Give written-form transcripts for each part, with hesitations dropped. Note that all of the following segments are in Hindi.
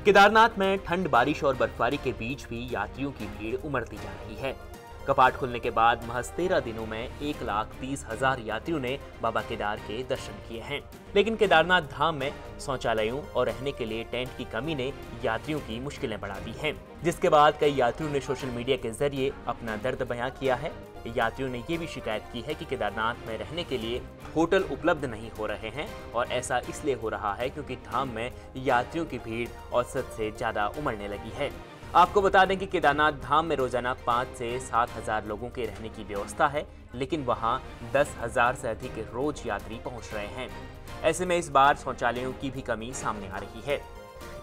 केदारनाथ में ठंड, बारिश और बर्फबारी के बीच भी यात्रियों की भीड़ उमड़ती जा रही है। कपाट खुलने के बाद महज 13 दिनों में 1,30,000 यात्रियों ने बाबा केदार के दर्शन किए हैं। लेकिन केदारनाथ धाम में शौचालयों और रहने के लिए टेंट की कमी ने यात्रियों की मुश्किलें बढ़ा दी हैं, जिसके बाद कई यात्रियों ने सोशल मीडिया के जरिए अपना दर्द बयां किया है। यात्रियों ने ये भी शिकायत की है कि केदारनाथ में रहने के लिए होटल उपलब्ध नहीं हो रहे हैं और ऐसा इसलिए हो रहा है क्योंकि धाम में यात्रियों की भीड़ औसत से ज्यादा उमड़ने लगी है। आपको बता दें कि केदारनाथ धाम में रोजाना 5 से 7 हजार लोगों के रहने की व्यवस्था है, लेकिन वहां 10,000 से अधिक रोज यात्री पहुंच रहे हैं। ऐसे में इस बार शौचालयों की भी कमी सामने आ रही है।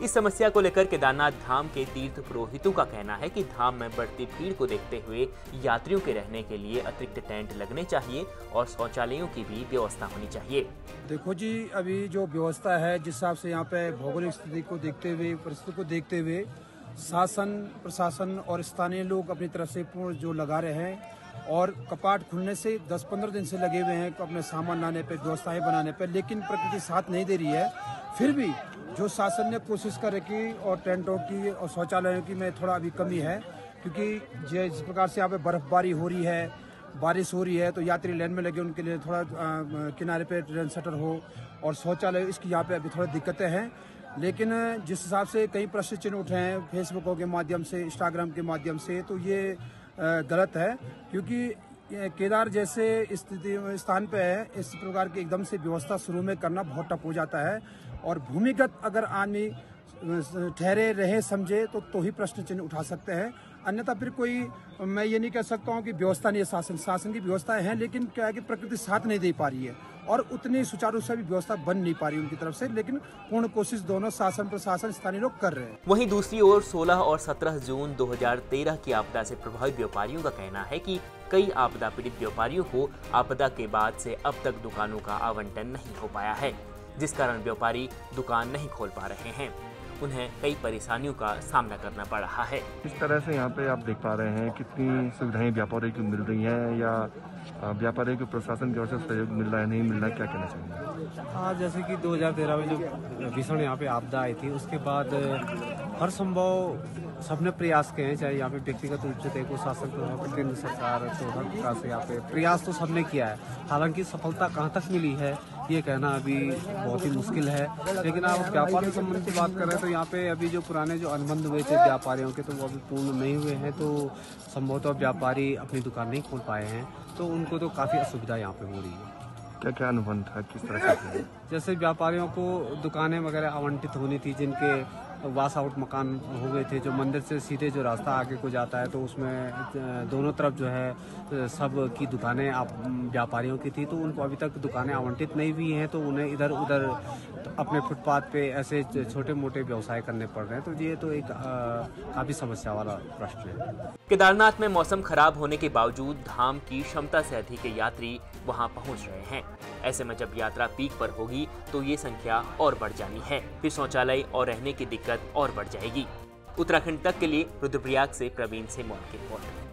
इस समस्या को लेकर केदारनाथ धाम के तीर्थ पुरोहितों का कहना है कि धाम में बढ़ती भीड़ को देखते हुए यात्रियों के रहने के लिए अतिरिक्त टेंट लगने चाहिए और शौचालयों की भी व्यवस्था होनी चाहिए। देखो जी, अभी जो व्यवस्था है, जिस हिसाब से यहाँ पे भौगोलिक स्थिति को देखते हुए, परिस्थिति को देखते हुए शासन, प्रशासन और स्थानीय लोग अपनी तरफ से पूर्ण जो लगा रहे हैं और कपाट खुलने से 10-15 दिन से लगे हुए हैं अपने सामान लाने पे, व्यवस्थाएं बनाने पे, लेकिन प्रकृति साथ नहीं दे रही है। फिर भी जो शासन ने कोशिश कर रखी और टेंटों की और शौचालयों की में थोड़ा अभी कमी है, क्योंकि जिस प्रकार से यहाँ पे बर्फबारी हो रही है, बारिश हो रही है, तो यात्री लाइन में लगे उनके लिए थोड़ा किनारे पे ट्रेन शटर हो और शौचालय, इसकी यहाँ पे अभी थोड़ी दिक्कतें हैं। लेकिन जिस हिसाब से कई प्रश्न चिन्ह उठे हैं फेसबुकों के माध्यम से, इंस्टाग्राम के माध्यम से, तो ये गलत है, क्योंकि केदार जैसे स्थिति स्थान पे है, इस प्रकार की एकदम से व्यवस्था शुरू में करना बहुत टफ हो जाता है। और भूमिगत अगर आदमी ठहरे रहे समझे तो ही प्रश्न चिन्ह उठा सकते हैं, अन्यथा फिर कोई, मैं ये नहीं कह सकता हूँ कि व्यवस्था नहीं है। शासन की व्यवस्थाएं हैं, लेकिन क्या है कि प्रकृति साथ नहीं दे पा रही है और उतनी सुचारू से भी व्यवस्था बन नहीं पा रही उनकी तरफ से, लेकिन पूर्ण कोशिश दोनों शासन, प्रशासन, स्थानीय लोग कर रहे हैं। वहीं दूसरी ओर 16 और 17 जून 2013 की आपदा से प्रभावित व्यापारियों का कहना है कि कई आपदा पीड़ित व्यापारियों को आपदा के बाद से अब तक दुकानों का आवंटन नहीं हो पाया है, जिस कारण व्यापारी दुकान नहीं खोल पा रहे हैं। उन्हें कई परेशानियों का सामना करना पड़ रहा है। इस तरह से यहाँ पे आप देख पा रहे हैं कितनी सुविधाएं व्यापारियों को मिल रही हैं, या व्यापारियों को प्रशासन की ओर से सहयोग मिल रहा है, नहीं मिल रहा है, क्या कहना चाहिए? हाँ, जैसे कि 2013 में जो भीषण यहाँ पे आपदा आई थी, उसके बाद हर संभव सबने प्रयास किए हैं, चाहे यहाँ पे व्यक्तिगत रूप से देखो, शासन को, केंद्र सरकार को, हर प्रकार से यहाँ पे प्रयास तो सबने किया है। हालांकि सफलता कहाँ तक मिली है ये कहना अभी बहुत ही मुश्किल है। लेकिन आप व्यापार के संबंध की बात करें तो यहाँ पे अभी जो पुराने जो अनुबंध हुए थे व्यापारियों के, तो वो अभी पूर्ण नहीं हुए हैं, तो संभवतः व्यापारी अपनी दुकान नहीं खोल पाए हैं, तो उनको तो काफ़ी असुविधा यहाँ पे हो रही है। क्या क्या अनुबंध था, किस तरह से? जैसे व्यापारियों को दुकानें वगैरह आवंटित होनी थी, जिनके वास आउट मकान हो गए थे, जो मंदिर से सीधे जो रास्ता आगे को जाता है, तो उसमें दोनों तरफ जो है सब की दुकानें व्यापारियों की थी, तो उनको अभी तक दुकानें आवंटित नहीं हुई हैं, तो उन्हें इधर उधर अपने फुटपाथ पे ऐसे छोटे मोटे व्यवसाय करने पड़ रहे हैं। तो ये तो एक काफी समस्या वाला प्रश्न है। केदारनाथ में मौसम खराब होने के बावजूद धाम की क्षमता से अधिक यात्री वहां पहुंच रहे हैं। ऐसे में जब यात्रा पीक पर होगी तो ये संख्या और बढ़ जानी है, फिर शौचालय और रहने की दिक्कत और बढ़ जाएगी। उत्तराखंड तक के लिए रुद्रप्रयाग से प्रवीण सेमोन की रिपोर्ट।